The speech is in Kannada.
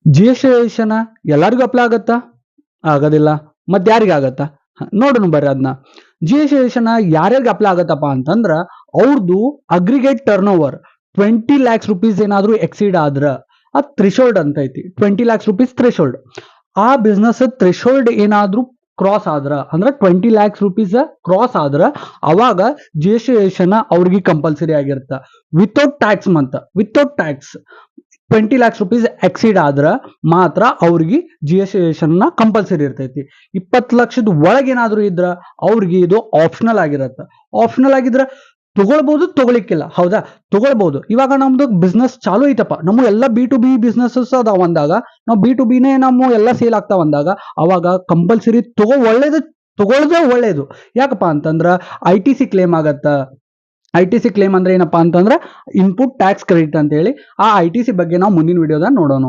ಜಿ ಎಸ್ ಟಿ ಎಲ್ಲರಿಗೂ ಅಪ್ಲೈ ಆಗತ್ತಾ? ಆಗೋದಿಲ್ಲ. ಮತ್ತೆ ಯಾರಿಗೆ ಆಗತ್ತಾ? ನೋಡೋಣ ಬರ್ರಿ ಅದನ್ನ. ಜಿ ಎಸ್ ಟಿ ಯಾರ್ಯಾರಿಗೆ ಅಪ್ಲೈ ಆಗತ್ತಪ್ಪ ಅಂತಂದ್ರ ಅವ್ರದ್ದು aggregate turn over 20 lakhs rupees ಏನಾದ್ರು ಎಕ್ಸೀಡ್ ಆದ್ರ ಅದು ಥ್ರೆಶೋಲ್ಡ್ ಅಂತ ಐತಿ. 20 lakhs rupees ಥ್ರೆಶೋಲ್ಡ್. ಆ ಬಿಸ್ನೆಸ್ ಥ್ರೆಶೋಲ್ಡ್ ಏನಾದ್ರು ಕ್ರಾಸ್ ಆದ್ರ ಅಂದ್ರೆ 20 lakhs rupees ಕ್ರಾಸ್ ಆದ್ರ ಅವಾಗ ಜಿ ಎಸ್ ಟಿ ಅವ್ರಿಗೆ ಕಂಪಲ್ಸರಿ ಆಗಿರುತ್ತ. Without tax without tax 20 lakhs rupees exceed ಆದ್ರ ಮಾತ್ರ ಅವ್ರಿಗೆ ಜಿ ಎಸ್ ಟಿ ಕಂಪಲ್ಸರಿ ಇರ್ತೈತಿ. 20 ಲಕ್ಷದ ಒಳಗೇನಾದ್ರು ಇದ್ರ ಅವ್ರಿಗೆ ಇದು ಆಪ್ಷನಲ್ ಆಗಿರತ್ತ. ಆಪ್ಷನಲ್ ಆಗಿದ್ರ ತಗೊಳ್ಬಹುದು, ತಗೊಳಿಕ್ಕಿಲ್ಲ. ಹೌದಾ? ತಗೊಳ್ಬಹುದು. ಇವಾಗ ನಮ್ದು ಬಿಸ್ನೆಸ್ ಚಾಲು ಐತಪ್ಪ, ನಮ್ಮ ಎಲ್ಲ B2B ಬಿಸ್ನೆಸಸ್ ಅದಾವ ಅಂದಾಗ, ನಾವು B2B ನಮ್ಮ ಎಲ್ಲ ಸೇಲ್ ಆಗ್ತಾವ ಅಂದಾಗ ಅವಾಗ ಕಂಪಲ್ಸರಿ ತಗೊಳ್ಳೋದೇ ಒಳ್ಳೇದು. ಯಾಕಪ್ಪ ಅಂತಂದ್ರ ITC ಕ್ಲೇಮ್ ಆಗತ್ತ. ITC ಕ್ಲೇಮ್ ಅಂದ್ರೆ ಏನಪ್ಪಾ ಅಂತಂದ್ರೆ ಇನ್ಪುಟ್ ಟ್ಯಾಕ್ಸ್ ಕ್ರೆಡಿಟ್ ಅಂತ ಹೇಳಿ. ಆ ITC ಬಗ್ಗೆ ನಾವು ಮುಂದಿನ ವಿಡಿಯೋದಾಗ ನೋಡೋಣ.